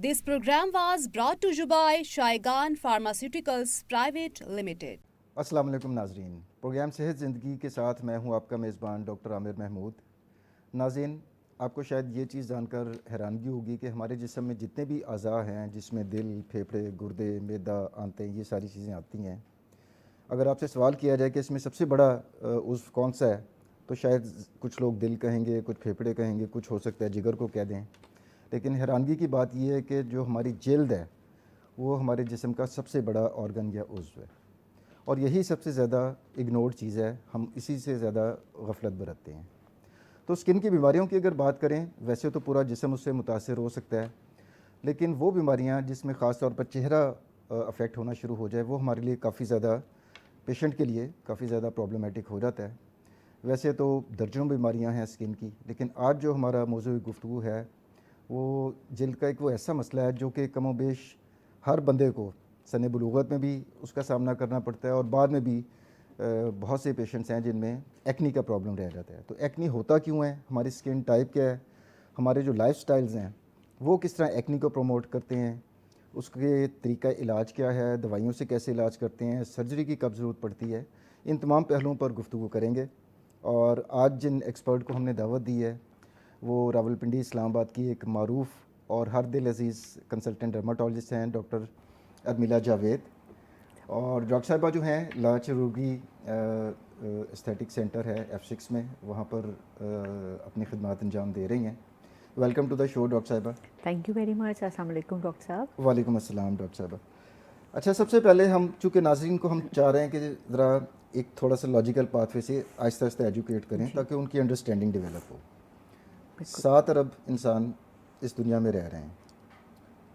This program was brought to you by Shaigan Pharmaceuticals Private Limited. अस्सलाम वालेकुम नाज़रीन, programme सेहत ज़िंदगी के साथ मैं हूं आपका मेज़बान डॉक्टर आमिर महमूद। नाज़रीन, आपको शायद ये चीज़ जानकर हैरानगी होगी कि हमारे जिस्म में जितने भी अज़ा हैं, जिसमें दिल, फेफड़े, गुर्दे, मैदा, आंतें, ये सारी चीज़ें आती हैं। अगर आपसे सवाल किया जाए कि इसमें सबसे बड़ा उज़्व कौन सा है, तो शायद कुछ लोग दिल कहेंगे, कुछ फेफड़े कहेंगे, कुछ हो सकता है जिगर को कह दें। लेकिन हैरानगी की बात यह है कि जो हमारी जल्द है वो हमारे जिस्म का सबसे बड़ा ऑर्गन या उज़्व है, और यही सबसे ज़्यादा इग्नोर्ड चीज़ है। हम इसी से ज़्यादा गफलत बरतते हैं। तो स्किन की बीमारियों की अगर बात करें, वैसे तो पूरा जिस्म उससे मुतासर हो सकता है, लेकिन वो बीमारियां जिसमें ख़ास तौर पर चेहरा अफेक्ट होना शुरू हो जाए, वो हमारे लिए काफ़ी ज़्यादा, पेशेंट के लिए काफ़ी ज़्यादा प्रॉब्लमेटिक हो जाता है। वैसे तो दर्जनों बीमारियां हैं स्किन की, लेकिन आज जो हमारा मौजूद गुफ्तगू है वो जिल्द का एक वो ऐसा मसला है जो कि कमोबेश हर बंदे को सने बुलूगत में भी उसका सामना करना पड़ता है, और बाद में भी बहुत से पेशेंट्स हैं जिनमें एक्नी का प्रॉब्लम रह जाता है। तो एक्नी होता क्यों है, हमारी स्किन टाइप क्या है, हमारे जो लाइफ स्टाइल्स हैं वो किस तरह एक्नी को प्रमोट करते हैं, उसके तरीका इलाज क्या है, दवाइयों से कैसे इलाज करते हैं, सर्जरी की कब ज़रूरत पड़ती है, इन तमाम पहलुओं पर गुफ्तगू करेंगे। और आज जिन एक्सपर्ट को हमने दावत दी है वो रावलपिंडी इस्लामाबाद की एक मारूफ और हर दिल अजीज़ कंसल्टेंट डर्माटोलॉजिस्ट हैं डॉक्टर अरमिला जावेद, और डॉक्टर साहिबा जो हैं लाचरूगी एस्थेटिक सेंटर है F6 में, वहाँ पर अपनी खिदमत अंजाम दे रही हैं। Welcome to the show doctor साहिबा। Thank you very much. अस्सलाम वालेकुम डॉक्टर साहब। वालेकुम अस्सलाम डॉक्टर साहिबा। अच्छा, सबसे पहले हम चूँकि नाज़रीन को हम चाह रहे हैं कि ज़रा एक थोड़ा सा लॉजिकल पाथवे से आहिस्ता आहिस्ता एजुकेट करें ताकि उनकी अंडरस्टैंडिंग डेवलप हो। 7 अरब इंसान इस दुनिया में रह रहे हैं,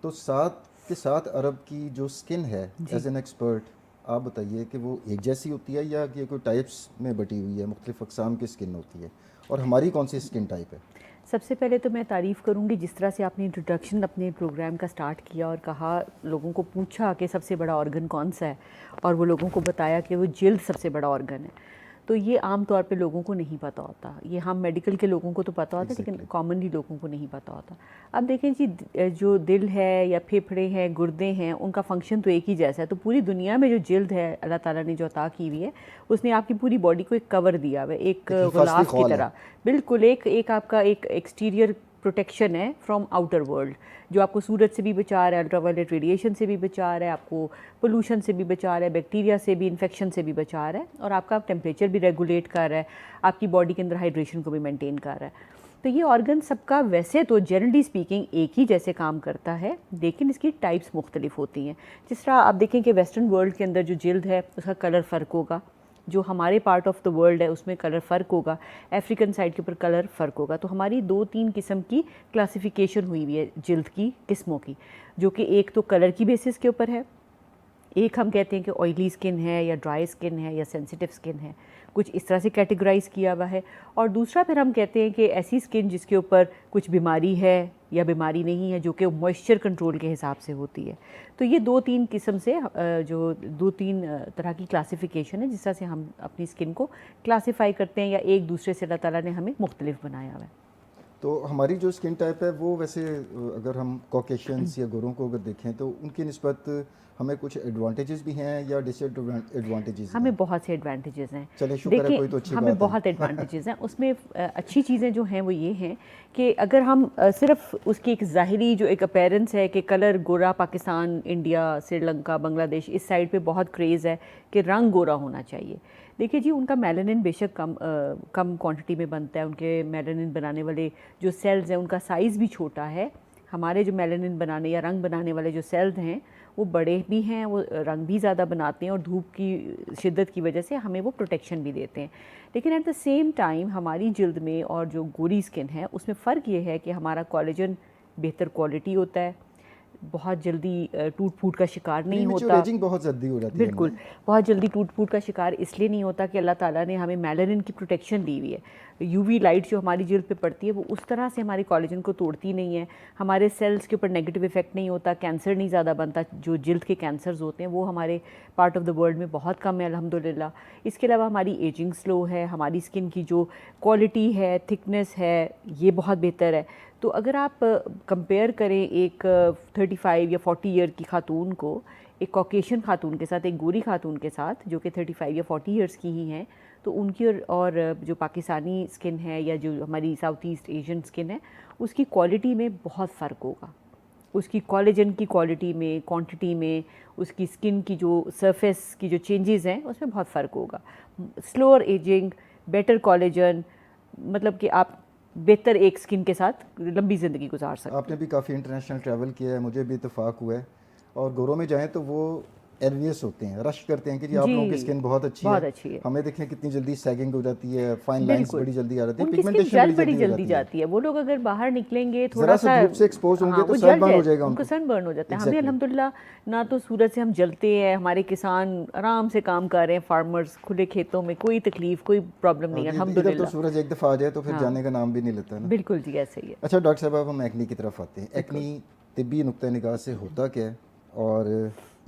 तो 7 अरब की जो स्किन है, एज एन एक्सपर्ट आप बताइए कि वो एक जैसी होती है या कि कोई टाइप्स में बटी हुई है, मुख्तलिफ अक़साम की स्किन होती है, और हमारी कौन सी स्किन टाइप है? सबसे पहले तो मैं तारीफ़ करूंगी जिस तरह से आपने इंट्रोडक्शन अपने प्रोग्राम का स्टार्ट किया और कहा, लोगों को पूछा कि सबसे बड़ा ऑर्गन कौन सा है, और वो लोगों को बताया कि वो जिल्द सबसे बड़ा ऑर्गन है। तो ये आम तौर पे लोगों को नहीं पता होता। ये हम मेडिकल के लोगों को तो पता होता है, लेकिन कॉमनली लोगों को नहीं पता होता। अब देखें जी, जो दिल है या फेफड़े हैं, गुर्दे हैं, उनका फंक्शन तो एक ही जैसा है। तो पूरी दुनिया में जो जिल्द है अल्लाह ताला ने जो अता की हुई है, उसने आपकी पूरी बॉडी को एक कवर दिया हुआ है, एक गुलाफ की तरह। बिल्कुल एक आपका एक एक्सटीरियर प्रोटेक्शन है फ्रॉम आउटर वर्ल्ड, जो आपको सूरज से भी बचा रहा है, अल्ट्रावायलेट रेडिएशन से भी बचा रहा है, आपको पोल्यूशन से भी बचा रहा है, बैक्टीरिया से भी, इन्फेक्शन से भी बचा रहा है, और आपका टेम्परेचर भी रेगुलेट कर रहा है, आपकी बॉडी के अंदर हाइड्रेशन को भी मेंटेन कर रहा है। तो ये ऑर्गन सबका वैसे तो जनरली स्पीकिंग एक ही जैसे काम करता है, लेकिन इसकी टाइप्स मुख्तलिफ होती हैं। जिस तरह आप देखें कि वेस्टर्न वर्ल्ड के अंदर जो जिल्द है उसका कलर फ़र्क होगा, जो हमारे पार्ट ऑफ द वर्ल्ड है उसमें कलर फ़र्क होगा, अफ्रीकन साइड के ऊपर कलर फ़र्क होगा। तो हमारी 2-3 किस्म की क्लासिफिकेशन हुई हुई है जिल्द की किस्मों की, जो कि एक तो कलर की बेसिस के ऊपर है, एक हम कहते हैं कि ऑयली स्किन है या ड्राई स्किन है या सेंसिटिव स्किन है, कुछ इस तरह से कैटेगराइज़ किया हुआ है। और दूसरा फिर हम कहते हैं कि ऐसी स्किन जिसके ऊपर कुछ बीमारी है या बीमारी नहीं है, जो कि मॉइस्चर कंट्रोल के हिसाब से होती है। तो ये 2-3 किस्म से जो 2-3 तरह की क्लासिफिकेशन है जिस तरह से हम अपनी स्किन को क्लासीफाई करते हैं, या एक दूसरे से अल्लाह ताला ने हमें मुख्तलिफ बनाया हुआ है। तो हमारी जो स्किन टाइप है वो वैसे अगर हम कॉकेशियंस या गोरों को अगर देखें तो उनकी निस्बत हमें कुछ एडवांटेजेस भी हैं या डिसएडवांटेजेस? हमें बहुत से एडवांटेजेस हैं। चलिए शुक्र है, कोई तो अच्छी हमें बात बहुत एडवांटेजेस हैं। उसमें अच्छी चीज़ें जो हैं वो ये हैं कि अगर हम सिर्फ उसकी एक ज़ाहिरी जो एक अपीयरेंस है कि कलर गोरा, पाकिस्तान, इंडिया, श्रीलंका, बांग्लादेश, इस साइड पे बहुत क्रेज़ है कि रंग गोरा होना चाहिए। देखिए जी, उनका मेलानिन बेशक कम क्वांटिटी में बनता है, उनके मेलानिन बनाने वाले जो सेल्स हैं उनका साइज़ भी छोटा है। हमारे जो मेलानिन बनाने या रंग बनाने वाले जो सेल्स हैं वो बड़े भी हैं, वो रंग भी ज़्यादा बनाते हैं, और धूप की शिद्दत की वजह से हमें वो प्रोटेक्शन भी देते हैं। लेकिन एट द सेम टाइम हमारी जिल्द में और जो गोरी स्किन है उसमें फ़र्क ये है कि हमारा कोलेजन बेहतर क्वालिटी होता है, बहुत जल्दी टूट फूट का शिकार नहीं होता। बहुत जल्दी हो जाती है। बिल्कुल, बहुत जल्दी टूट फूट का शिकार इसलिए नहीं होता कि अल्लाह ताला ने हमें मेलानिन की प्रोटेक्शन दी हुई है। यूवी लाइट जो हमारी जिल्द पे पड़ती है वो उस तरह से हमारे कोलेजन को तोड़ती नहीं है, हमारे सेल्स के ऊपर नेगेटिव इफेक्ट नहीं होता, कैंसर नहीं ज़्यादा बनता। जो जिल्द के कैंसर्स होते हैं वो हमारे पार्ट ऑफ द वर्ल्ड में बहुत कम है अल्हम्दुलिल्लाह। इसके अलावा हमारी एजिंग स्लो है, हमारी स्किन की जो क्वालिटी है, थिकनेस है, ये बहुत बेहतर है। तो अगर आप कंपेयर करें एक 35 या 40 ईयर की खातून को एक कॉकेशियन खातून के साथ, एक गोरी खातून के साथ जो कि 35 या 40 ईयर्स की ही हैं, तो उनकी और जो पाकिस्तानी स्किन है या जो हमारी साउथ ईस्ट एशियन स्किन है उसकी क्वालिटी में बहुत फ़र्क होगा। उसकी कोलेजन की क्वालिटी में, क्वांटिटी में, उसकी स्किन की जो सरफेस की जो चेंजेस हैं उसमें बहुत फ़र्क होगा। स्लोअर एजिंग, बेटर कोलेजन, मतलब कि आप बेहतर एक स्किन के साथ लंबी ज़िंदगी गुजार सकते हैं। आपने भी काफ़ी इंटरनेशनल ट्रैवल किया है, मुझे भी इत्तेफाक हुआ है, और गोरों में जाएं तो वो एनवियस होते हैं, रश करते हैं कि जी आप लोगों की स्किन बहुत अच्छी है। हमें देखें कितनी जल्दी सैगिंग हो जाती है, फाइन लाइंस बड़ी जल्दी आ जाती है, पिगमेंटेशन बड़ी जल्दी जाती है। वो लोग अगर बाहर निकलेंगे थोड़ा सा धूप से एक्सपोज होंगे तो सनबर्न हो जाएगा, उनको सनबर्न हो जाता है। हमें अल्हम्दुलिल्लाह ना तो सूरज से हम जलते हैं, हमारे किसान आराम से काम कर रहे हैं, फार्मर्स खुले खेतों में, कोई तकलीफ कोई प्रॉब्लम नहीं है अल्हम्दुलिल्लाह। तो सूरज एक दफ़ा आ जाए तो फिर जाने का नाम भी नहीं लेता ना। बिल्कुल जी, ऐसे ही है। अच्छा डॉक्टर साहब, अब हम एक्नी की तरफ आते हैं। एक्नी तिब्बी नुक्ता निगाह से होता क्या है और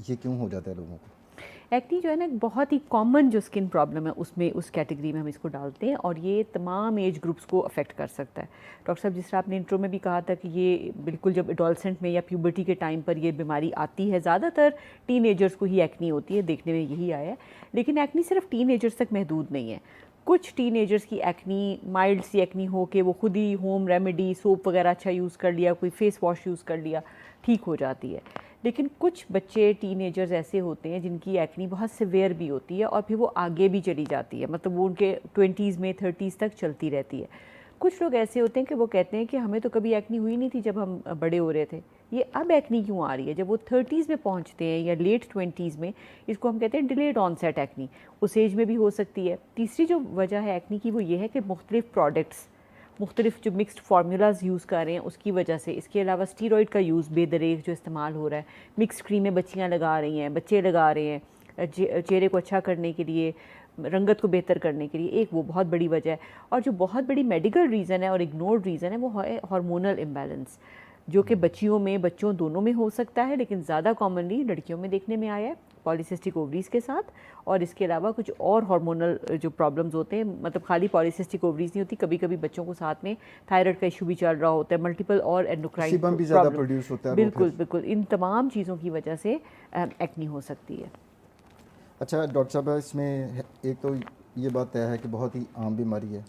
ये क्यों हो जाता है लोगों को? एक्नी जो है ना बहुत ही कॉमन जो स्किन प्रॉब्लम है उसमें उस कैटेगरी में हम इसको डालते हैं और ये तमाम एज ग्रुप्स को अफेक्ट कर सकता है। डॉक्टर साहब, जिस तरह आपने इंट्रो में भी कहा था कि ये बिल्कुल जब एडोलसेंट में या प्यूबर्टी के टाइम पर ये बीमारी आती है, ज़्यादातर टीनेजर्स को ही एक्नी होती है, देखने में यही आया है। लेकिन एक्नी सिर्फ टीनेजर्स तक महदूद नहीं है। कुछ टीनेजर्स की एक्नी माइल्ड सी एक्नी हो के वो खुद ही होम रेमेडी सोप वगैरह अच्छा यूज़ कर लिया, कोई फेस वॉश यूज़ कर लिया, ठीक हो जाती है। लेकिन कुछ बच्चे टीनेजर्स ऐसे होते हैं जिनकी एक्नी बहुत सिवियर भी होती है और फिर वो आगे भी चली जाती है, मतलब वो उनके 20s में 30s तक चलती रहती है। कुछ लोग ऐसे होते हैं कि वो कहते हैं कि हमें तो कभी एक्नी हुई नहीं थी जब हम बड़े हो रहे थे, ये अब एक्नी क्यों आ रही है। जब वो 30s में पहुंचते हैं या लेट 20s में, इसको हम कहते हैं डिलेड ऑनसेट एक्नी, उस एज में भी हो सकती है। तीसरी जो वजह है एक्नी की वो ये है कि मुख्तलिफ प्रोडक्ट्स, मुख्तलिफ जो मिक्स्ड फार्मूलाज यूज़ कर रहे हैं उसकी वजह से, इसके अलावा स्टीरॉयड का यूज़ बेदरेक जो इस्तेमाल हो रहा है, मिक्स क्रीमें बच्चियाँ लगा रही हैं, बच्चे लगा रहे हैं चेहरे को अच्छा करने के लिए, रंगत को बेहतर करने के लिए, एक वो बहुत बड़ी वजह है। और जो बहुत बड़ी मेडिकल रीज़न है और इग्नोर्ड रीज़न है वो है हार्मोनल इम्बैलेंस, जो कि बच्चियों में बच्चों दोनों में हो सकता है, लेकिन ज़्यादा कॉमनली लड़कियों में देखने में आया है पॉलीसिस्टिक ओवरीज़ के साथ। और इसके अलावा कुछ और हार्मोनल जो प्रॉब्लम्स होते हैं, मतलब खाली पॉलीसिस्टिक ओवरीज़ नहीं होती, कभी कभी बच्चों को साथ में थायराइड का इशू भी चल रहा होता है, मल्टीपल और एंडोक्राइन प्रॉब्लम, बिल्कुल बिल्कुल, इन तमाम चीज़ों की वजह से एक्नी हो सकती है। अच्छा डॉक्टर साहब, इसमें एक तो ये बात तय है कि बहुत ही आम बीमारी है।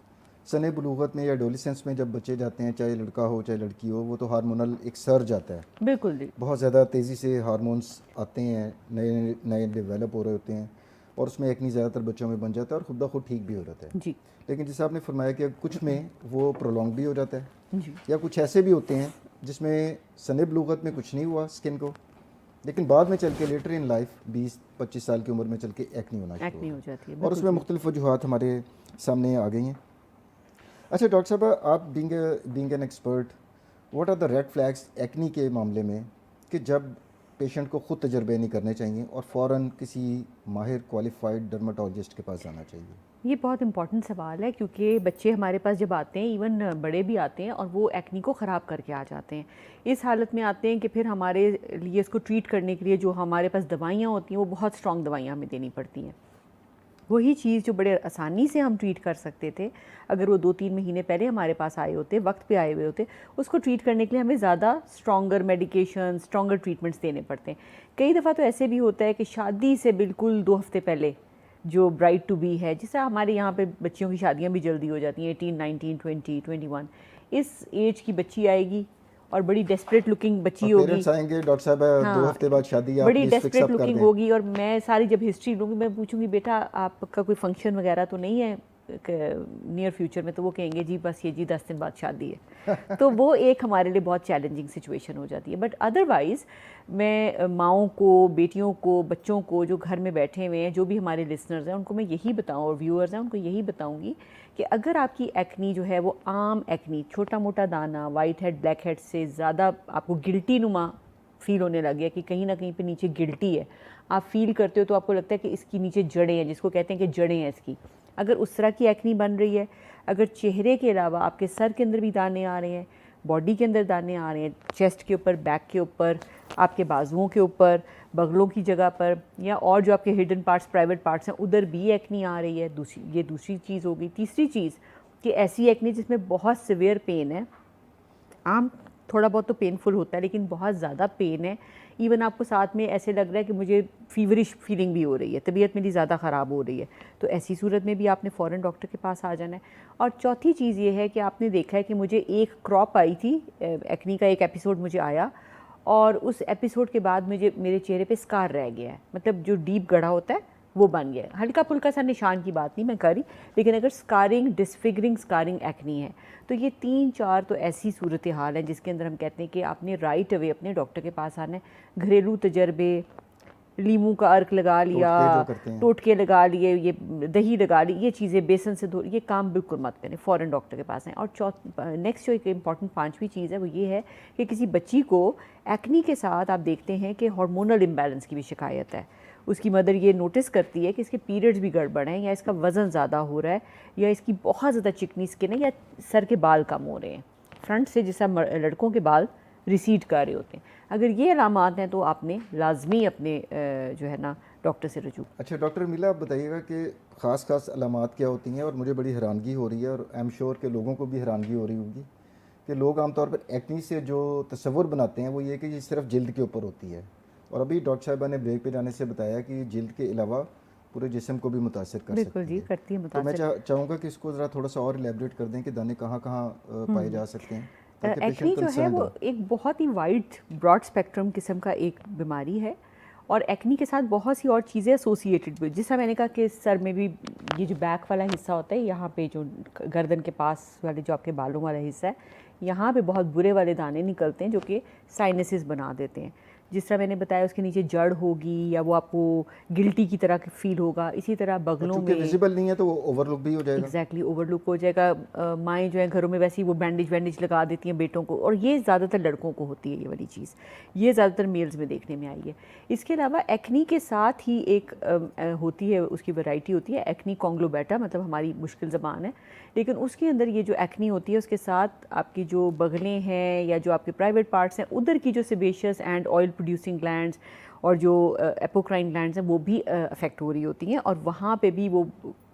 सने बुलूगत में या एडोलेसेंस में जब बच्चे जाते हैं, चाहे लड़का हो चाहे लड़की हो, वो तो हार्मोनल एक सर्ज आता है। बिल्कुल जी, बहुत ज़्यादा तेज़ी से हार्मोन्स आते हैं, नए नए डेवलप हो रहे होते हैं और उसमें एक्नी ज़्यादातर बच्चों में बन जाता है और खुद ब खुद ठीक भी हो जाता है जी। लेकिन जैसे आपने फरमाया कि कुछ में वो प्रोलॉन्ग भी हो जाता है जी। या कुछ ऐसे भी होते हैं जिसमें सने बुलूगत में कुछ नहीं हुआ स्किन को, लेकिन बाद में चल के लेटर इन लाइफ 20-25 साल की उम्र में चल के एक्नी होना शुरू हो जाती है और उसमें मुख्तलिफ वजूहात हमारे सामने आ गई हैं। अच्छा डॉक्टर साहब, आप being an expert, what are the red flags acne के मामले में कि जब पेशेंट को ख़ुद तजर्बे नहीं करने चाहिए और फ़ौरन किसी माहिर क्वालिफाइड डर्माटोलॉजिस्ट के पास जाना चाहिए? ये बहुत इंपॉर्टेंट सवाल है, क्योंकि बच्चे हमारे पास जब आते हैं, इवन बड़े भी आते हैं और वो एक्नी को ख़राब करके आ जाते हैं। इस हालत में आते हैं कि फिर हमारे लिए इसको ट्रीट करने के लिए जो हमारे पास दवाइयाँ होती हैं वो बहुत स्ट्रॉन्ग दवाइयाँ हमें देनी पड़ती हैं। वही चीज़ जो बड़े आसानी से हम ट्रीट कर सकते थे अगर वो 2-3 महीने पहले हमारे पास आए होते, वक्त पे आए हुए होते, उसको ट्रीट करने के लिए हमें ज़्यादा स्ट्रॉन्गर मेडिकेशन, स्ट्रॉन्गर ट्रीटमेंट्स देने पड़ते हैं। कई दफ़ा तो ऐसे भी होता है कि शादी से बिल्कुल 2 हफ्ते पहले जो ब्राइड टू बी है, जिससे हमारे यहाँ पे बच्चियों की शादियाँ भी जल्दी हो जाती हैं, 18, 19, 20, 21, इस एज की बच्ची आएगी और बड़ी डेस्परेट लुकिंग बच्ची होगी। पेरेंट्स आएंगे, डॉक्टर साहब 2 हफ्ते बाद शादी, आप बड़ी डेस्परेट लुकिंग होगी और मैं सारी जब हिस्ट्री लूँगी, मैं पूछूंगी बेटा आपका कोई फंक्शन वगैरह तो नहीं है नियर फ्यूचर में, तो वो कहेंगे जी बस ये जी 10 दिन बाद शादी है। तो वो एक हमारे लिए बहुत चैलेंजिंग सिचुएशन हो जाती है। बट अदरवाइज़ मैं माओं को, बेटियों को, बच्चों को जो घर में बैठे हुए हैं, जो भी हमारे लिसनर्स हैं, उनको मैं यही बताऊँ, और व्यूअर्स हैं उनको यही बताऊँगी कि अगर आपकी एक्नी जो है वो आम एक्नी, छोटा मोटा दाना, वाइट हेड, ब्लैक हेड से ज़्यादा आपको गिल्टी नुमा फील होने लग गया कि कहीं ना कहीं पे नीचे गिल्टी है, आप फील करते हो, तो आपको लगता है कि इसकी नीचे जड़ें हैं, जिसको कहते हैं कि जड़ें हैं इसकी, अगर उस तरह की एक्नी बन रही है, अगर चेहरे के अलावा आपके सर के अंदर भी दाने आ रहे हैं, बॉडी के अंदर दाने आ रहे हैं, चेस्ट के ऊपर, बैक के ऊपर, आपके बाजुओं के ऊपर, बगलों की जगह पर, या और जो आपके हिडन पार्ट्स, प्राइवेट पार्ट्स हैं, उधर भी एक्नी आ रही है, ये दूसरी चीज़ होगी। तीसरी चीज़ कि ऐसी एक्नी जिसमें बहुत सिवियर पेन है, आम थोड़ा बहुत तो पेनफुल होता है, लेकिन बहुत ज़्यादा पेन है, इवन आपको साथ में ऐसे लग रहा है कि मुझे फीवरिश फीलिंग भी हो रही है, तबीयत मेरी ज़्यादा ख़राब हो रही है, तो ऐसी सूरत में भी आपने फ़ौरन डॉक्टर के पास आ जाना है। और चौथी चीज़ ये है कि आपने देखा है कि मुझे एक क्रॉप आई थी, एक्नी का एक एपिसोड मुझे आया, और उस एपिसोड के बाद मुझे मेरे चेहरे पे स्कार रह गया है, मतलब जो डीप गढ़ा होता है वो बन गया है। हल्का फुल्का सा निशान की बात नहीं मैं करी, लेकिन अगर स्कारिंग, डिसफिगरिंग स्कारिंग एक्नी है, तो ये 3-4 तो ऐसी सूरत हाल है जिसके अंदर हम कहते हैं कि आपने राइट अवे अपने डॉक्टर के पास आना है। घरेलू तजर्बे, लीमू का अर्क लगा लिया, टोटके लगा लिए, ये दही लगा ली, ये चीज़ें बेसन से धो, ये काम बिल्कुल मत करें, फ़ौरन डॉक्टर के पास आएँ। और नेक्स्ट जो एक इम्पॉर्टेंट 5वीं चीज़ है वो ये है कि किसी बच्ची को एक्नी के साथ आप देखते हैं कि हार्मोनल इम्बैलेंस की भी शिकायत है। उसकी मदर ये नोटिस करती है कि इसके पीरियड्स भी गड़बड़ हैं, या इसका वज़न ज़्यादा हो रहा है, या इसकी बहुत ज़्यादा चिकनी स्किन है, या सर के बाल कम हो रहे हैं फ्रंट से, जैसा लड़कों के बाल रिसीड कर रहे होते हैं। अगर ये अलामात हैं तो आपने लाजमी अपने जो है ना डॉक्टर से रजू। अच्छा डॉक्टर मिला, आप बताइएगा कि ख़ास अलामात क्या होती हैं। और मुझे बड़ी हैरानगी हो रही है, और आई एम श्योर के लोगों को भी हैरानगी हो रही होगी, कि लोग आमतौर पर एक्नी से जो तस्वुर बनाते हैं वो ये कि ये सिर्फ जल्द के ऊपर होती है, और अभी डॉक्टर साहिबा ने ब्रेक पे जाने से बताया कि जल्द के अलावा पूरे जिस्म को भी मुतासिर कर बिल्कुल सकती जी, है। करती है तो मैं चाहूँगा कि इसको ज़रा थोड़ा सा और इलेबरेट कर दें कि दाने कहाँ पाए जा सकते हैं। एक्नी जो है वो एक बहुत ही वाइड ब्रॉड स्पेक्ट्रम किस्म का एक बीमारी है, और एक्नी के साथ बहुत सी और चीज़ें एसोसिएटेड भी, जिससे मैंने कहा कि सर में भी ये जो बैक वाला हिस्सा होता है, यहाँ पे जो गर्दन के पास वाले जो आपके बालों वाला हिस्सा है, यहाँ पे बहुत बुरे वाले दाने निकलते हैं जो कि साइनसेस बना देते हैं। जिस तरह मैंने बताया उसके नीचे जड़ होगी, या वो आपको गिल्टी की तरह फील होगा। इसी तरह बगलों में विजिबल नहीं है तो वो ओवरलुक भी हो जाएगा। एग्जैक्टली ओवरलुक हो जाएगा। माएँ जो है घरों में वैसे ही वो बैंडेज लगा देती हैं बेटों को, और ये ज़्यादातर लड़कों को होती है ये वाली चीज़, ये ज़्यादातर मेल्स में देखने में आई है। इसके अलावा एक्नी के साथ ही एक होती है, उसकी वैरायटी होती है एक्नी कॉन्ग्लोबेटा, मतलब हमारी मुश्किल ज़बान है, लेकिन उसके अंदर ये जो एक्नी होती है उसके साथ आपकी जो बगलें हैं या जो आपके प्राइवेट पार्ट्स हैं, उधर की जो sebaceous and oil producing glands और जो एपोक्राइन ग्लैंड्स हैं वो भी अफेक्ट हो रही होती हैं, और वहाँ पे भी वो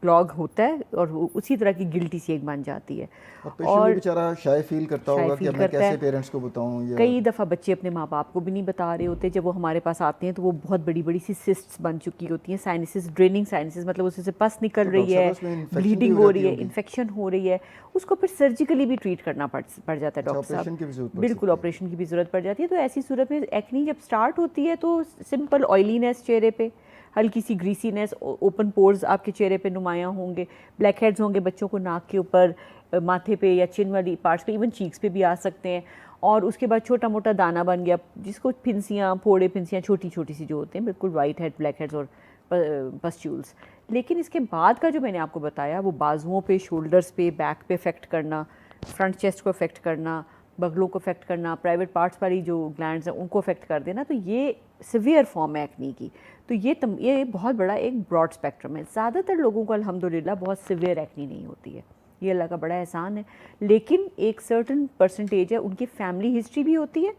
क्लॉग होता है, और उसी तरह की गिल्टी सी एक बन जाती है। और बेचारा शाय फील करता होगा कि अब मैं कैसे पेरेंट्स को बताऊं, या कई दफ़ा बच्चे अपने माँ बाप को भी नहीं बता रहे होते। जब वो हमारे पास आते हैं तो वो बहुत बड़ी बड़ी सी सिस्ट्स बन चुकी होती हैं, साइनसेस, ड्रेनिंग साइनसेस, मतलब उससे पस निकल रही है, ब्लीडिंग हो रही है, इन्फेक्शन हो रही है, उसको फिर सर्जिकली भी ट्रीट करना पड़ जाता है डॉक्टर साहब, बिल्कुल ऑपरेशन की भी ज़रूरत पड़ जाती है। तो ऐसी सूरत में एक्नी जब स्टार्ट होती है तो सिंपल ऑयलीनेस चेहरे पे, हल्की सी ग्रीसीनेस, ओपन पोर्स आपके चेहरे पे नुमायाँ होंगे, ब्लैक हेड्स होंगे बच्चों को नाक के ऊपर, माथे पे या चिन वाली पार्ट्स पे, इवन चीक्स पे भी आ सकते हैं। और उसके बाद छोटा मोटा दाना बन गया, जिसको फिंसियाँ, फोड़े फिंसियाँ छोटी छोटी सी जो होते हैं, बिल्कुल वाइट हेड, ब्लैक हेड्स और पस्ट्यूल्स। लेकिन इसके बाद का जो मैंने आपको बताया वो बाजुओं पे, शोल्डर्स पे, बैक पे इफेक्ट करना, फ्रंट चेस्ट को इफेक्ट करना, बगलों को इफेक्ट करना, प्राइवेट पार्ट्स वाली जो ग्लैंड्स हैं उनको इफेक्ट कर देना, तो ये सिवियर फॉर्म है एक्नी की। तो ये बहुत बड़ा एक ब्रॉड स्पेक्ट्रम है। ज़्यादातर लोगों को अल्हम्दुलिल्लाह बहुत सिवियर एक्नी नहीं होती है, ये अल्लाह का बड़ा एहसान है। लेकिन एक सर्टन परसेंटेज है, उनकी फैमिली हिस्ट्री भी होती है,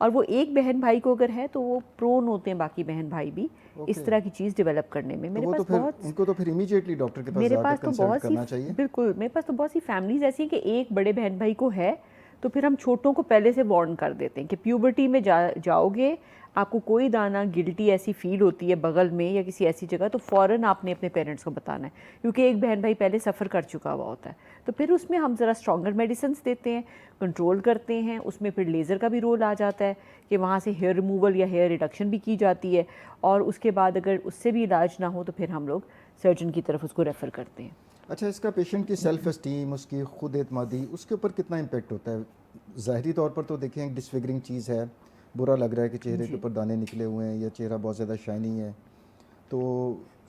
और वो एक बहन भाई को अगर है तो वो प्रोन होते हैं बाकी बहन भाई भी इस तरह की चीज़ डेवलप करने में। मेरे पास बहुत, उनको तो फिर इमीडिएटली डॉक्टर के पास मेरे पास तो बहुत करना चाहिए। बिल्कुल, मेरे पास तो बहुत सी फैमिलीज ऐसी हैं कि एक बड़े बहन भाई को है, तो फिर हम छोटों को पहले से वार्न कर देते हैं कि प्यूबर्टी में जाओगे, आपको कोई दाना गिल्टी ऐसी फील होती है बगल में या किसी ऐसी जगह, तो फ़ौरन आपने अपने पेरेंट्स को बताना है, क्योंकि एक बहन भाई पहले सफ़र कर चुका हुआ होता है। तो फिर उसमें हम ज़रा स्ट्रॉन्गर मेडिसिन देते हैं, कंट्रोल करते हैं, उसमें फिर लेज़र का भी रोल आ जाता है कि वहाँ से हेयर रिमूवल या हेयर रिडक्शन भी की जाती है, और उसके बाद अगर उससे भी इलाज ना हो तो फिर हम लोग सर्जन की तरफ उसको रेफ़र करते हैं। अच्छा, इसका पेशेंट की सेल्फ एस्टीम, उसकी खुद एतमादी, उसके ऊपर कितना इम्पेक्ट होता है? ज़ाहरी तौर पर तो देखें डिसफिगरिंग चीज़ है, बुरा लग रहा है कि चेहरे के ऊपर दाने निकले हुए हैं या चेहरा बहुत ज़्यादा शाइनी है, तो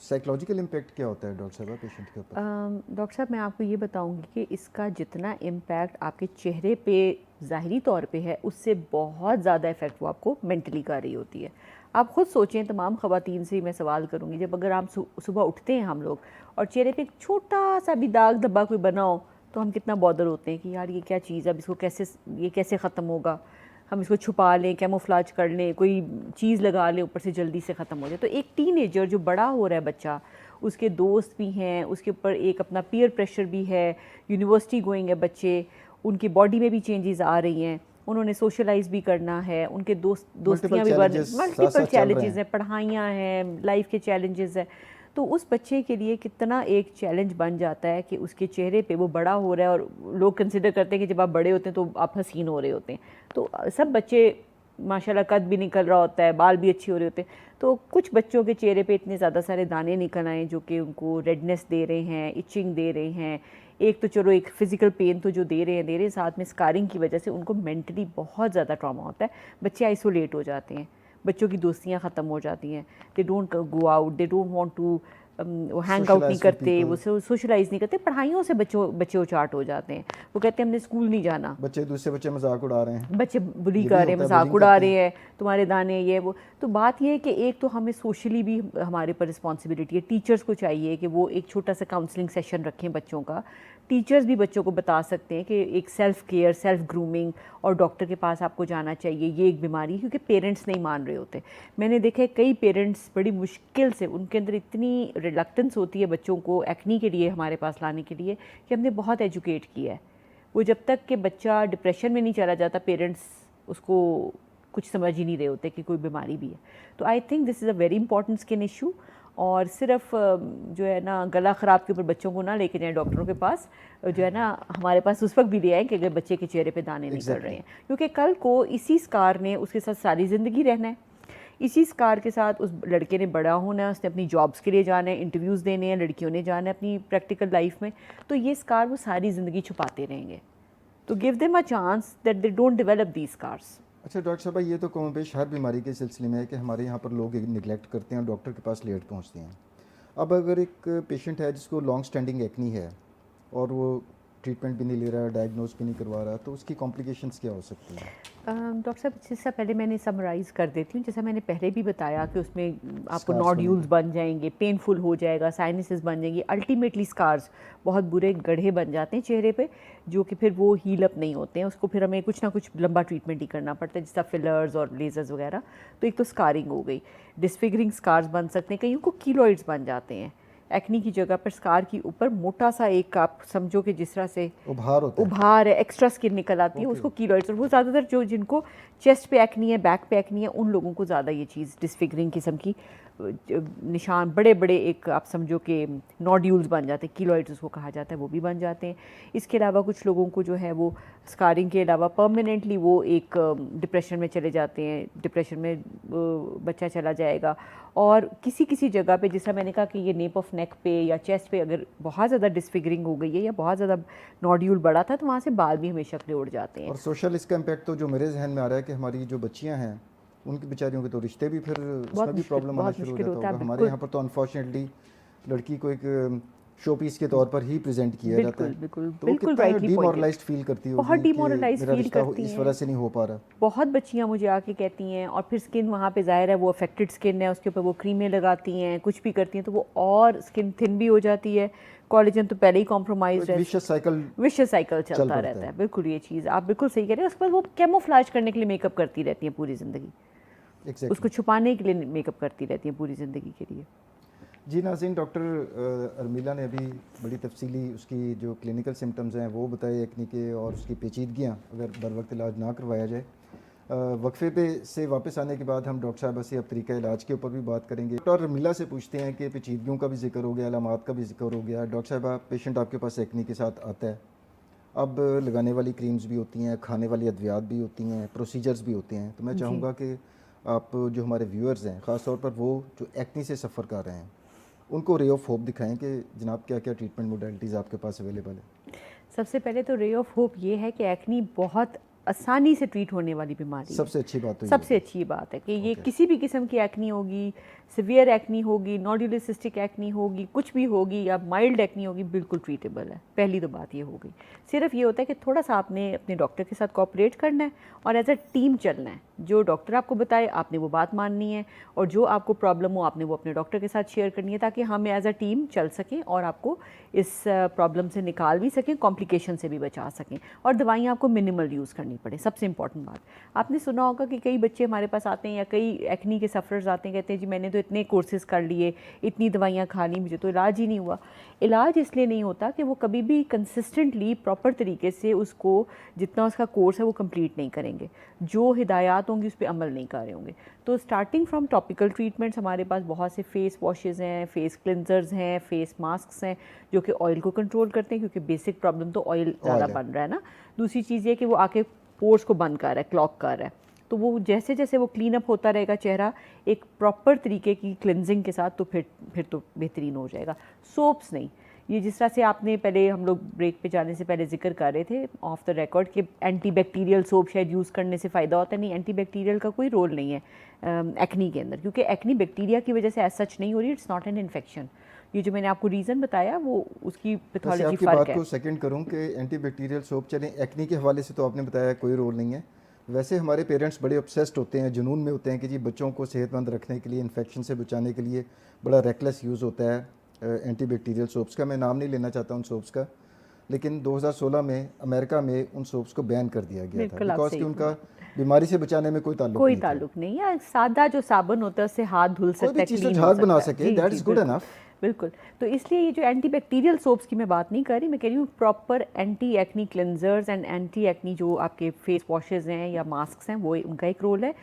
साइकोलॉजिकल इम्पैक्ट क्या होता है डॉक्टर साहब पेशेंट के ऊपर? डॉक्टर साहब मैं आपको ये बताऊंगी कि इसका जितना इम्पैक्ट आपके चेहरे पे ज़ाहरी तौर पे है, उससे बहुत ज़्यादा इफ़ेक्ट वो आपको मेंटली कर रही होती है। आप ख़ुद सोचें, तमाम ख़वातीन से मैं सवाल करूँगी, जब अगर हम सुबह उठते हैं हम लोग और चेहरे पे एक छोटा सा भी दाग धब्बा कोई बना हो, तो हम कितना बॉदर होते हैं कि यार ये क्या चीज़ है, अब इसको कैसे ख़त्म होगा, हम इसको छुपा लें, कैमोफ्लाज कर लें, कोई चीज़ लगा लें ऊपर से जल्दी से ख़त्म हो जाए। तो एक टीनेजर जो बड़ा हो रहा है बच्चा, उसके दोस्त भी हैं, उसके ऊपर एक अपना पीयर प्रेशर भी है, यूनिवर्सिटी गोइंग है बच्चे, उनकी बॉडी में भी चेंजेस आ रही हैं, उन्होंने सोशलाइज भी करना है, उनके दोस्तियाँ भी बढ़, मल्टीपल चैलेंजेस हैं, पढ़ाइयाँ हैं, लाइफ के चैलेंजेस हैं। तो उस बच्चे के लिए कितना एक चैलेंज बन जाता है कि उसके चेहरे पे वो बड़ा हो रहा है, और लोग कंसिडर करते हैं कि जब आप बड़े होते हैं तो आप हसीन हो रहे होते हैं। तो सब बच्चे माशाल्लाह कद भी निकल रहा होता है, बाल भी अच्छे हो रहे होते हैं, तो कुछ बच्चों के चेहरे पे इतने ज़्यादा सारे दाने निकल आए जो कि उनको रेडनेस दे रहे हैं, इचिंग दे रहे हैं। एक तो चलो एक फ़िज़िकल पेन तो जो दे रहे हैं, साथ में स्कारिंग की वजह से उनको मेंटली बहुत ज़्यादा ट्रॉमा होता है। बच्चे आइसोलेट हो जाते हैं, बच्चों की दोस्तियाँ ख़त्म हो जाती हैं, they don't go out, they don't want to वो हैंग आउट नहीं करते, वो सोशलाइज नहीं करते। पढ़ाइयों से बच्चे उचाट हो जाते हैं, वो कहते हैं हमने स्कूल नहीं जाना, बच्चे दूसरे बच्चे मजाक उड़ा रहे हैं, बच्चे बुली कर रहे हैं, मजाक उड़ा रहे हैं, तुम्हारे दाने ये वो। तो बात ये है कि एक तो हमें सोशली भी हमारे पर रिस्पॉन्सिबिलिटी है। टीचर्स को चाहिए कि वो एक छोटा सा काउंसलिंग सेशन रखें बच्चों का। टीचर्स भी बच्चों को बता सकते हैं कि एक सेल्फ़ केयर, सेल्फ़ ग्रूमिंग और डॉक्टर के पास आपको जाना चाहिए, ये एक बीमारी है, क्योंकि पेरेंट्स नहीं मान रहे होते। मैंने देखा है कई पेरेंट्स बड़ी मुश्किल से, उनके अंदर इतनी रिलक्टेंस होती है बच्चों को एक्नी के लिए हमारे पास लाने के लिए कि हमने बहुत एजुकेट किया है। वो जब तक कि बच्चा डिप्रेशन में नहीं चला जाता, पेरेंट्स उसको कुछ समझ ही नहीं रहे होते कि कोई बीमारी भी है। तो I think this is a very important skin issue. और सिर्फ जो है ना गला ख़राब के ऊपर बच्चों को ना लेके जाएं डॉक्टरों के पास, जो है ना हमारे पास उस वक्त भी ले आए कि अगर बच्चे के चेहरे पे दाने निकल रहे हैं, क्योंकि कल को इसी स्कार ने उसके साथ सारी ज़िंदगी रहना है। इसी स्कार के साथ उस लड़के ने बड़ा होना है, उसने अपनी जॉब्स के लिए जाना है, इंटरव्यूज़ देने हैं, लड़कियों ने जाना है अपनी प्रैक्टिकल लाइफ में, तो ये स्कार वो सारी ज़िंदगी छुपाते रहेंगे। तो give them a chance that they don't develop these scars. अच्छा डॉक्टर साहब, ये तो कम पेश हर बीमारी के सिलसिले में है कि हमारे यहाँ पर लोग निगलेक्ट करते हैं और डॉक्टर के पास लेट पहुँचते हैं। अब अगर एक पेशेंट है जिसको लॉन्ग स्टैंडिंग एक्नी है और वो ट्रीटमेंट भी नहीं ले रहा है, डायग्नोज भी नहीं करवा रहा, तो उसकी कॉम्प्लिकेशंस क्या हो सकती हैं? डॉक्टर साहब, जिससे पहले मैंने समराइज़ कर देती हूँ। जैसा मैंने पहले भी बताया कि उसमें आपको नोड्यूल्स बन जाएंगे, पेनफुल हो जाएगा, साइनसेस बन जाएंगी, अल्टीमेटली स्कार्स बहुत बुरे गड्ढे बन जाते हैं चेहरे पे, जो कि फिर वो हील अप नहीं होते हैं। उसको फिर हमें कुछ ना कुछ लंबा ट्रीटमेंट ही करना पड़ता है, जिसका फिलर्स और लेजर्स वगैरह। तो एक तो स्कारिंग हो गई, डिसफिगरिंग स्कार्स बन सकते हैं, कईयों को कीलोइड्स बन जाते हैं। एक्नी की जगह पर स्कार के ऊपर मोटा सा एक, आप समझो कि जिस तरह से उभार है, एक्स्ट्रा स्किन निकल आती है, उसको कीलोइड्स। और वो ज़्यादातर जो जिनको चेस्ट पे एक्नी है, बैक पे एक्नी है, उन लोगों को ज़्यादा ये चीज़ डिसफिगरिंग किस्म की निशान, बड़े बड़े एक आप समझो कि नोड्यूल्स बन जाते हैं, कीलोइड्स उसको कहा जाता है, वो भी बन जाते हैं। इसके अलावा कुछ लोगों को जो है वो स्कारिंग के अलावा परमानेंटली वो एक डिप्रेशन में चले जाते हैं, डिप्रेशन में बच्चा चला जाएगा। और किसी किसी जगह पे, जैसा मैंने कहा कि ये नेप ऑफ नेक पे या चेस्ट पे अगर बहुत ज़्यादा डिसफिगरिंग हो गई है या बहुत ज़्यादा नोड्यूल बड़ा था, तो वहाँ से बाल भी हमेशा खड़े उड़ जाते हैं। और सोशल इसका इम्पैक्ट तो जो मेरे जहन में आ रहा है कि हमारी जो बच्चियाँ हैं उनकी बेचारियों के तो रिश्ते भी फिर उसमें भी प्रॉब्लम आना शुरू हो जाता होगा। हमारे यहाँ पर तो अनफॉर्चुनेटली लड़की को एक शो पीस के तौर पर ही प्रेजेंट किया जाता है। बिल्कुल राइटली डिमोरलाइज्ड फील करती होगी, बहुत डिमोरलाइज फील करती हैं, इस वजह से नहीं हो पा रहा। बहुत बच्चियां मुझे आके कहती हैं, और फिर स्किन वहाँ पे ज़ाहिर है वो अफेक्टेड स्किन है, उसके ऊपर वो क्रीमें लगाती हैं, कुछ भी करती हैं, तो वो और स्किन थिन भी हो जाती है। कोलेजन तो पहले ही कॉम्प्रोमाइज है, विशियस साइकिल चलता रहता है। बिल्कुल ये चीज़ आप बिल्कुल सही कह रहे हैं। उसके बाद वो कैमोफ्लेज करने के लिए मेकअप करती रहती हैं पूरी ज़िंदगी, उसको छुपाने के लिए मेकअप करती रहती हैं पूरी ज़िंदगी के लिए। जी नाज़रीन, डॉक्टर अर्मिला ने अभी बड़ी तफसीली उसकी जो क्लिनिकल सिम्टम्स हैं वो बताए एक्नी के, और उसकी पेचीदगियाँ अगर बर वक्त इलाज ना करवाया जाए। वक्फे पे से वापस आने के बाद हम डॉक्टर साहब से अब तरीका इलाज के ऊपर भी बात करेंगे। डॉक्टर अर्मिला से पूछते हैं कि पेचीदगियों का भी जिक्र हो गया, अलामात का भी जिक्र हो गया। डॉक्टर साहब, पेशेंट आपके पास एक्नी के साथ आता है, अब लगाने वाली क्रीम्स भी होती हैं, खाने वाली अद्वियात भी होती हैं, प्रोसीजर्स भी होते हैं, तो मैं चाहूँगा कि आप जो हमारे व्यूअर्स हैं, ख़ास तौर पर वो जो एक्नी से सफ़र कर रहे हैं, उनको रे ऑफ होप दिखाएं कि जनाब क्या क्या ट्रीटमेंट मोडेलिटीज़ आपके पास अवेलेबल है। सबसे पहले तो रे ऑफ होप ये है कि एक्नी बहुत आसानी से ट्रीट होने वाली बीमारी है। सबसे अच्छी बात तो सबसे अच्छी बात है कि ये किसी भी किस्म की एक्नी होगी, सिवियर एक्नी होगी, नोडुलर सिस्टिक एक्नी होगी, कुछ भी होगी, या माइल्ड एक्नी होगी, बिल्कुल ट्रीटेबल है। पहली तो बात ये हो गई। सिर्फ ये होता है कि थोड़ा सा आपने अपने डॉक्टर के साथ कोऑपरेट करना है और एज अ टीम चलना है। जो डॉक्टर आपको बताए आपने वो बात माननी है, और जो आपको प्रॉब्लम हो आपने वो अपने डॉक्टर के साथ शेयर करनी है, ताकि हम एज अ टीम चल सकें और आपको इस प्रॉब्लम से निकाल भी सकें, कॉम्प्लिकेशन से भी बचा सकें, और दवाइयाँ आपको मिनिमल यूज़ करनी पड़े। सबसे इंपॉर्टेंट बात, आपने सुना होगा कि कई बच्चे हमारे पास आते हैं या कई एक्नी के सफ़रर्स आते हैं, कहते हैं जी मैंने तो इतने कोर्सेज कर लिए, इतनी दवाइयाँ खा ली, मुझे तो इलाज ही नहीं हुआ। इलाज इसलिए नहीं होता कि वो कभी भी कंसिस्टेंटली प्रॉपर तरीके से उसको जितना उसका कोर्स है वो कंप्लीट नहीं करेंगे, जो हिदायत होंगी उस पर अमल नहीं कर रहे होंगे। तो स्टार्टिंग फ्रॉम टॉपिकल ट्रीटमेंट्स, हमारे पास बहुत से फेस वॉशेज़ हैं, फेस क्लिनजर्स हैं, फेस मास्क हैं, जो कि ऑयल को कंट्रोल करते हैं, क्योंकि बेसिक प्रॉब्लम तो ऑयल ज़्यादा बन रहा है ना। दूसरी चीज़ ये कि वो आके पोर्स को बंद कर रहा है, क्लॉग कर रहा है, तो वो जैसे जैसे वो क्लीन अप होता रहेगा चेहरा एक प्रॉपर तरीके की क्लिनजिंग के साथ, तो फिर तो बेहतरीन हो जाएगा। सोप्स नहीं, ये जिस तरह से आपने पहले, हम लोग ब्रेक पे जाने से पहले जिक्र कर रहे थे ऑफ द रिकॉर्ड कि एंटी बैक्टीरियल सोप शायद यूज़ करने से फ़ायदा होता है, नहीं, एंटी बैक्टीरियल का कोई रोल नहीं है एक्नी के अंदर, क्योंकि एक्नी बैक्टीरिया की वजह से एज सच नहीं हो रही, इट्स नॉट एन इन्फेक्शन। ये जो मैंने आपको रीज़न बताया वो उसकी पैथोलॉजी फ़र्क है। को सेकंड करूं कि एंटी बैक्टीरियल सोप, चलें एक्नी के हवाले से तो आपने बताया कोई रोल नहीं है, वैसे हमारे पेरेंट्स बड़े ऑब्सेस्ड होते हैं, जुनून में होते हैं कि जी बच्चों को सेहतमंद रखने के लिए, इन्फेक्शन से बचाने के लिए बड़ा रेकलेस यूज़ होता है एंटी बैक्टीरियल सोप्स का। मैं नाम नहीं लेना चाहता उन सोप्स का, लेकिन 2016 में अमेरिका में उन सोप्स को बैन कर दिया गया था, बिकॉज कि उनका बीमारी से बचाने में कोई ताल्लुक नहीं है। सादा जो साबुन होता है उससे हाथ धुल सकता है, क्लीन झाग बना सके, दैट इज गुड एनफ। बिल्कुल, तो इसलिए ये जो एंटी बैक्टीरियल सोप्स की मैं बात नहीं कर रही, मैं कह रही हूँ proper anti acne cleansers and anti acne जो आपके फेस वॉशेज़ हैं या मास्क हैं, वो उनका एक रोल है।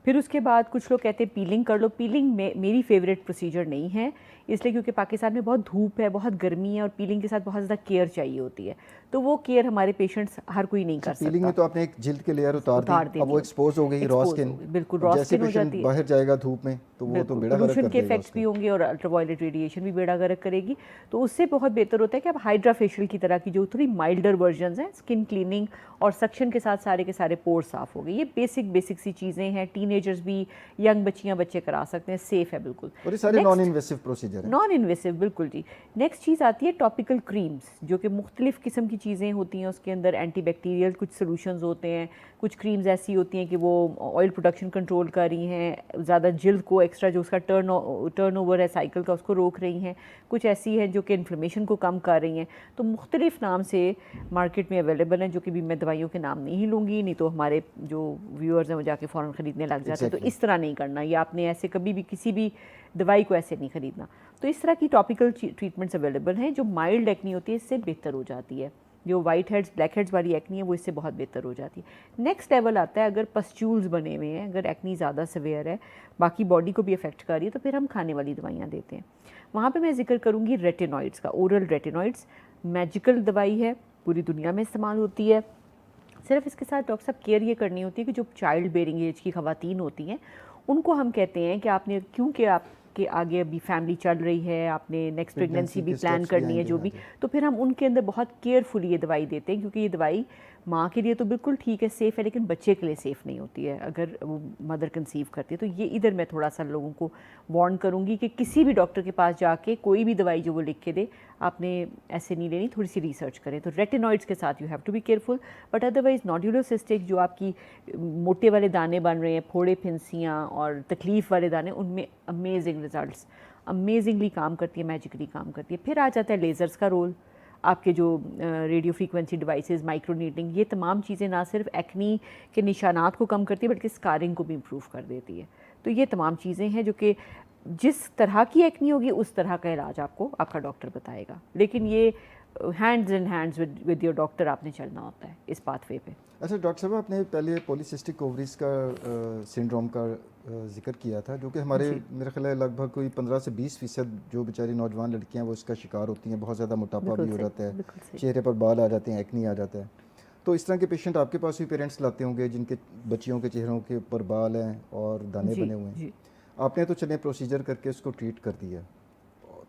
फिर उसके बाद कुछ लोग कहते हैं पीलिंग कर लो। पीलिंग में मेरी फेवरेट प्रोसीजर नहीं है, इसलिए क्योंकि पाकिस्तान में बहुत धूप है, बहुत गर्मी है, और पीलिंग के साथ बहुत ज़्यादा केयर चाहिए होती है, तो वो केयर हमारे पेशेंट्स हर कोई नहीं कर सकता। पीलिंग में तो आपने एक जिल्द के लेयर उतार दी, अब वो एक्सपोज हो गई, रॉ स्किन, बिल्कुल रॉ स्किन हो जाती है, बाहर जाएगा धूप में तो वो तो बेड़ा गर्क कर देगा, के इफेक्ट्स भी होंगे और अल्ट्रावायलेट रेडिएशन भी बेड़ा गर्क करेगी। तो उससे बहुत बेहतर होता है कि आप हाइड्रा फेशियल की तरह की जो थोड़ी माइल्डर वर्जन हैं, स्किन क्लीनिंग और सक्शन के साथ सारे के सारे पोर साफ हो गए। ये बेसिक सी चीज़ें हैं, टीनेजर्स भी, यंग बच्चे करा सकते हैं, सेफ है बिल्कुल। और ये सारे नॉन इन्वेसिव प्रोसीजर हैं, नॉन इन्वेसिव, बिल्कुल जी। नेक्स्ट चीज़ आती है टॉपिकल क्रीम्स, जो कि मुख्तलिफ किस्म की चीज़ें होती हैं, उसके अंदर एंटी बैक्टीरियल कुछ सोल्यूशंस होते हैं, कुछ क्रीम्स ऐसी होती हैं कि वो ऑयल प्रोडक्शन कंट्रोल कर रही हैं, ज़्यादा जिल्द को एक्स्ट्रा जो उसका टर्नओवर है साइकिल का उसको रोक रही हैं, कुछ ऐसी हैं जो कि इन्फ्लेमेशन को कम कर रही हैं। तो मुख्तलिफ नाम से मार्केट में अवेलेबल हैं, जो कि भी मैं दवाइयों के नाम नहीं लूँगी, नहीं तो हमारे जो व्यूअर्स हैं वो जाके फ़ौरन ख़रीदने लग जाते हैं। तो इस तरह नहीं करना, या आपने ऐसे कभी भी किसी भी दवाई को ऐसे नहीं ख़रीदना। तो इस तरह की टॉपिकल ट्रीटमेंट्स अवेलेबल हैं जो माइल्ड एक्नी होती है इससे बेहतर हो जाती है। जो वाइट हेड्स ब्लैक हेड्स वाली एक्नी है वो इससे बहुत बेहतर हो जाती है। नेक्स्ट लेवल आता है अगर पस्ट्यूल्स बने हुए हैं, अगर एक्नी ज़्यादा सिवियर है, बाकी बॉडी को भी अफेक्ट कर रही है, तो फिर हम खाने वाली दवाइयाँ देते हैं। वहाँ पे मैं जिक्र करूँगी रेटिनॉइड्स का। ओरल रेटिनॉइड्स मैजिकल दवाई है, पूरी दुनिया में इस्तेमाल होती है। सिर्फ इसके साथ डॉक्टर साहब केयर ये करनी होती है कि जो चाइल्ड बेयरिंग एज की ख़वातीन होती हैं उनको हम कहते हैं कि आपने, क्योंकि आपके आगे अभी फैमिली चल रही है, आपने नेक्स्ट प्रेगनेंसी भी प्लान करनी है जो भी, तो फिर हम उनके अंदर बहुत केयरफुली ये दवाई देते हैं, क्योंकि ये दवाई माँ के लिए तो बिल्कुल ठीक है, सेफ़ है, लेकिन बच्चे के लिए सेफ़ नहीं होती है अगर वो मदर कंसीव करती है। तो ये इधर मैं थोड़ा सा लोगों को वार्न करूँगी कि किसी भी डॉक्टर के पास जाके कोई भी दवाई जो वो लिख के दे आपने ऐसे नहीं लेनी, थोड़ी सी रिसर्च करें। तो रेटिनॉइड्स के साथ you have to be careful, but otherwise nodular cystic जो आपकी मोटे वाले दाने बन रहे हैं, फोड़े फिंसियाँ और तकलीफ़ वाले दाने, उनमें अमेजिंग रिजल्ट्स, अमेजिंगली काम करती है, मैजिकली काम करती है। फिर आ जाता है लेज़र्स का रोल, आपके जो radio frequency devices, micro needling, ये तमाम चीज़ें ना सिर्फ एक्नी के निशानात को कम करती है बल्कि स्कारिंग को भी इम्प्रूव कर देती है। तो ये तमाम चीज़ें हैं जो कि जिस तरह की एक्नी होगी उस तरह का इलाज आपको आपका डॉक्टर बताएगा, लेकिन ये hands in hands with your doctor आपने चलना होता है इस पाथवे पे। अच्छा डॉक्टर साहब, आपने पहले पॉलीसिस्टिक ओवरीज का सिंड्रोम का जिक्र किया था, जो कि हमारे मेरे ख्याल है लगभग कोई 15 से 20% जो बेचारी नौजवान लड़कियां वो इसका शिकार होती हैं, बहुत ज़्यादा मोटापा भी हो जाता है, चेहरे पर बाल आ जाते हैं, एक्नी आ जाता है। तो इस तरह के पेशेंट आपके पास भी पेरेंट्स लाते होंगे जिनके बच्चियों के चेहरों के ऊपर बाल हैं और दाने बने हुए हैं, आपने तो चले प्रोसीजर करके उसको ट्रीट कर दिया,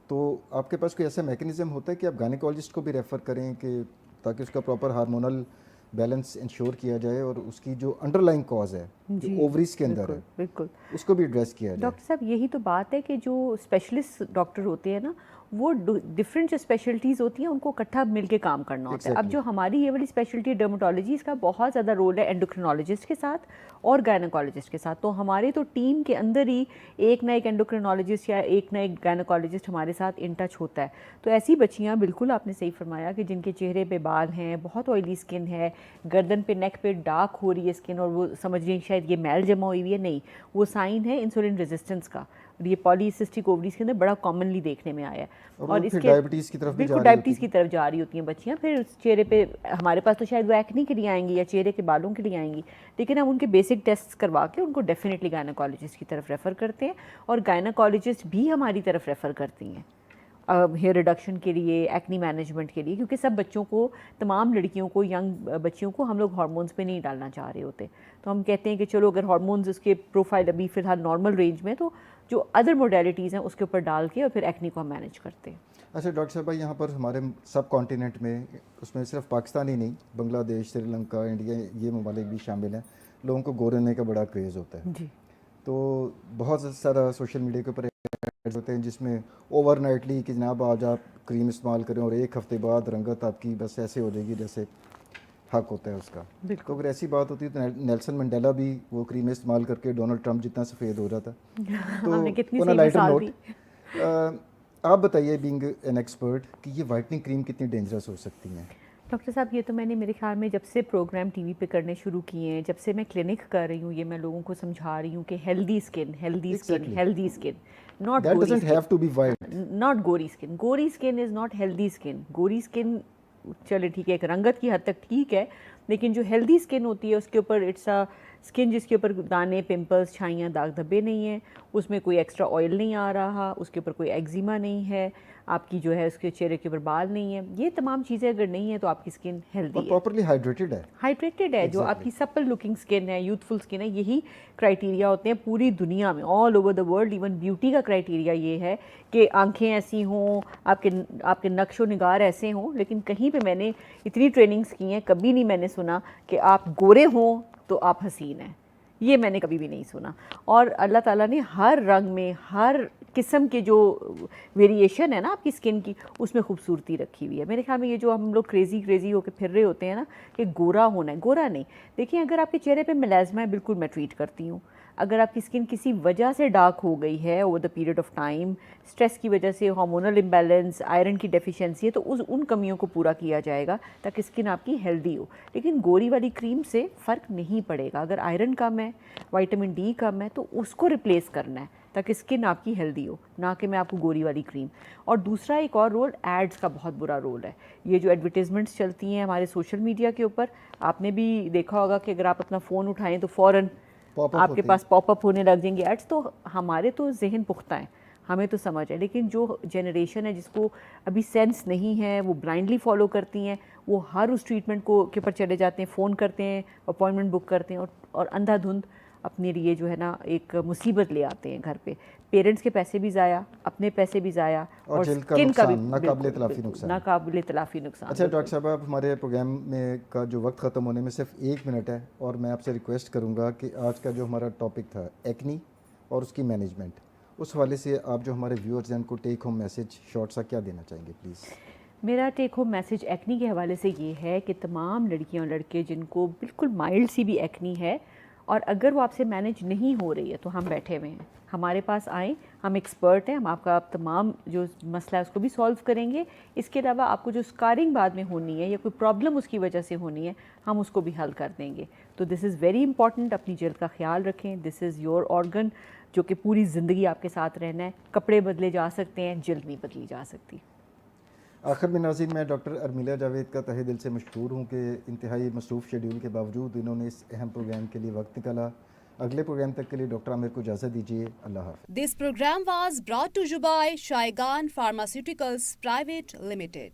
तो आपके पास कोई ऐसा मैकेनिज़्म होता है कि आप गायनेकोलॉजिस्ट को भी रेफ़र करें कि ताकि उसका प्रॉपर हार्मोनल बैलेंस इंश्योर किया जाए और उसकी जो अंडरलाइंग कॉज है जो ओवरीज के अंदर है बिल्कुल उसको भी एड्रेस किया जाए? डॉक्टर साहब यही तो बात है कि जो स्पेशलिस्ट डॉक्टर होते हैं ना वो डिफरेंट जो स्पेशलिटीज़ होती हैं उनको इकट्ठा मिलके काम करना होता है। अब जो हमारी ये वाली स्पेशलिटी डर्मेटोलॉजी, इसका बहुत ज़्यादा रोल है एंडोक्रिनोलॉजिस्ट के साथ और गायनेकोलॉजिस्ट के साथ। तो हमारे तो टीम के अंदर ही एक ना एक एंडोक्रिनोलॉजिस्ट या एक ना एक गायनेकोलॉजिस्ट हमारे साथ इन टच होता है। तो ऐसी बच्चियाँ, बिल्कुल आपने सही फरमाया, कि जिनके चेहरे पे बाल हैं, बहुत ऑयली स्किन है, गर्दन पे नेक पे डार्क हो रही है स्किन और वो समझ रही है शायद ये मैल जमा हुई है, नहीं, वो साइन है इंसुलिन रेजिस्टेंस का। और ये पॉलीसिस्टिक ओवरीज के अंदर बड़ा कॉमनली देखने में आया है। और इसके डायबिटीज़ की तरफ बिल्कुल डायबिटीज़ की तरफ जा रही होती हैं बच्चियाँ। फिर चेहरे पे हमारे पास तो शायद वो एक्ने के लिए आएंगी या चेहरे के बालों के लिए आएंगी, लेकिन हम उनके बेसिक टेस्ट करवा के उनको डेफिनेटली गायनेकोलॉजिस्ट की तरफ रेफ़र करते हैं। और गायनेकोलॉजिस्ट भी हमारी तरफ रेफ़र करती हैं हेयर रिडक्शन के लिए, एक्नी मैनेजमेंट के लिए, क्योंकि सब बच्चों को, तमाम लड़कियों को, यंग बच्चियों को हम लोग हार्मोन्स पे नहीं डालना चाह रहे होते। तो हम कहते हैं कि चलो अगर हार्मोन्स उसके प्रोफाइल अभी फ़िलहाल नॉर्मल रेंज में, तो जो अदर मोडेलिटीज़ हैं उसके ऊपर डाल के और फिर एक्नी को हम मैनेज करते हैं। अच्छा डॉक्टर साहब भाई, यहाँ पर हमारे सब कॉन्टिनेंट में, उसमें सिर्फ पाकिस्तान ही नहीं, बांग्लादेश, श्रीलंका, इंडिया, ये ममालिक भी शामिल हैं, लोगों को गोरे होने का बड़ा क्रेज़ होता है जी। तो बहुत सारा सोशल मीडिया के ऊपर एड्स होते हैं जिसमें ओवरनाइटली कि जनाब आज आप क्रीम इस्तेमाल करें और एक हफ्ते बाद रंगत आपकी बस ऐसे हो जाएगी जैसे हक होता है उसका। तो अगर ऐसी बात होती है तो नेल्सन मंडेला भी वो क्रीम इस्तेमाल करके डोनाल्ड ट्रंप जितना सफ़ेद हो रहा था। तो ऑन अ लाइटर नोट, आप बताइए बीइंग एन एक्सपर्ट कि ये वाइटनिंग क्रीम कितनी डेंजरस हो सकती हैं? डॉक्टर साहब, ये तो मैंने मेरे ख्याल में जब से प्रोग्राम टीवी पे करने शुरू किए हैं, जब से मैं क्लिनिक कर रही हूँ, ये मैं लोगों को समझा रही हूँ कि healthy skin, healthy skin, healthy skin, not that doesn't have to be white, not गोरी स्किन। गोरी skin is not healthy skin. गोरी स्किन चले ठीक है, एक रंगत की हद तक ठीक है, लेकिन जो हेल्दी स्किन होती है उसके ऊपर इट्स अ स्किन जिसके ऊपर दाने, पिंपल्स, छाइयाँ, दाग धब्बे नहीं हैं, उसमें कोई एक्स्ट्रा ऑयल नहीं आ रहा, उसके ऊपर कोई एक्जिमा नहीं है, आपकी जो है उसके चेहरे के ऊपर बाल नहीं है। ये तमाम चीज़ें अगर नहीं है तो आपकी स्किन हेल्दी है, प्रॉपर्ली हाइड्रेटेड है, हाइड्रेटेड है, जो आपकी सप्पल लुकिंग स्किन है, यूथफुल स्किन है। यही क्राइटेरिया होते हैं पूरी दुनिया में, all over the world. Even beauty का क्राइटेरिया ये है कि आंखें ऐसी हों, आपके नक्शो निगार ऐसे हों। लेकिन कहीं पे मैंने इतनी ट्रेनिंग्स की हैं, कभी नहीं मैंने सुना कि आप गोरे हों तो आप हसीन हैं, ये मैंने कभी भी नहीं सुना। और अल्लाह ताला ने हर रंग में, हर किस्म के जो वेरिएशन है ना आपकी स्किन की, उसमें खूबसूरती रखी हुई है। मेरे ख्याल में ये जो हम लोग क्रेज़ी होकर फिर रहे होते हैं ना कि गोरा होना है, गोरा नहीं। देखिए, अगर आपके चेहरे पे मेलाज़मा है, बिल्कुल मैं ट्रीट करती हूँ। अगर आपकी स्किन किसी वजह से डार्क हो गई है over the period of time, stress की वजह से, हार्मोनल इम्बैलेंस, आयरन की डेफिशिएंसी है, तो उन कमियों को पूरा किया जाएगा ताकि स्किन आपकी हेल्दी हो। लेकिन गोरी वाली क्रीम से फ़र्क नहीं पड़ेगा। अगर आयरन कम है, विटामिन डी कम है, तो उसको रिप्लेस करना है ताकि स्किन आपकी हेल्दी हो, ना कि मैं आपको गोरी वाली क्रीम। और दूसरा एक और रोल, एड्स का बहुत बुरा रोल है। ये जो एडवर्टीज़मेंट्स चलती हैं हमारे सोशल मीडिया के ऊपर, आपने भी देखा होगा कि अगर आप अपना फ़ोन उठाएं तो फ़ौरन आपके पास पॉपअप होने लग जाएंगे एड्स। तो हमारे तो जहन पुख्ता है, हमें तो समझ है, लेकिन जो जनरेशन है जिसको अभी सेंस नहीं है, वो ब्लाइंडली फॉलो करती हैं, वो हर उस ट्रीटमेंट के ऊपर चले जाते हैं, फ़ोन करते हैं, अपॉइंटमेंट बुक करते हैं और अंधाधुंध अपने लिए जो है ना एक मुसीबत ले आते हैं घर पे। पेरेंट्स के पैसे भी ज़ाया, अपने पैसे भी ज़ाया, और स्किन का भी नाकाबिले तलाफ़ी नुकसान। अच्छा डॉक्टर साहब, आप हमारे प्रोग्राम में का जो वक्त ख़त्म होने में सिर्फ 1 मिनट है, और मैं आपसे रिक्वेस्ट करूँगा कि आज का जो हमारा टॉपिक था एक्नी और उसकी मैनेजमेंट, उस हवाले से आप जो हमारे व्यूअर्स हैं उनको टेक होम मैसेज शॉर्ट सा क्या देना चाहेंगे प्लीज़? मेरा टेक होम मैसेज एक्नी के हवाले से ये है कि तमाम लड़कियां और लड़के जिनको बिल्कुल माइल्ड सी भी एक्नी है और अगर वो आपसे मैनेज नहीं हो रही है, तो हम बैठे हुए हैं, हमारे पास आएँ, हम एक्सपर्ट हैं, हम आपका तमाम जो मसला है उसको भी सॉल्व करेंगे। इसके अलावा आपको जो स्कारिंग बाद में होनी है या कोई प्रॉब्लम उसकी वजह से होनी है, हम उसको भी हल कर देंगे। तो दिस इज़ वेरी इंपॉर्टेंट, अपनी जल्द का ख्याल रखें। दिस इज़ योर ऑर्गन जो कि पूरी ज़िंदगी आपके साथ रहना है। कपड़े बदले जा सकते हैं, जल्द नहीं बदली जा सकती। आखिर में नाज़रीन, मैं डॉक्टर अर्मिला जावेद का तहे दिल से मशकूर हूँ कि इंतहाई मसरूफ़ शेड्यूल के बावजूद इन्होंने इस अहम प्रोग्राम के लिए वक्त निकाला। अगले प्रोग्राम तक के लिए डॉक्टर आमिर को इजाज़त दीजिए। अल्लाह हाफ़िज़। This program was brought to you by Shaigan Pharmaceuticals Private Limited.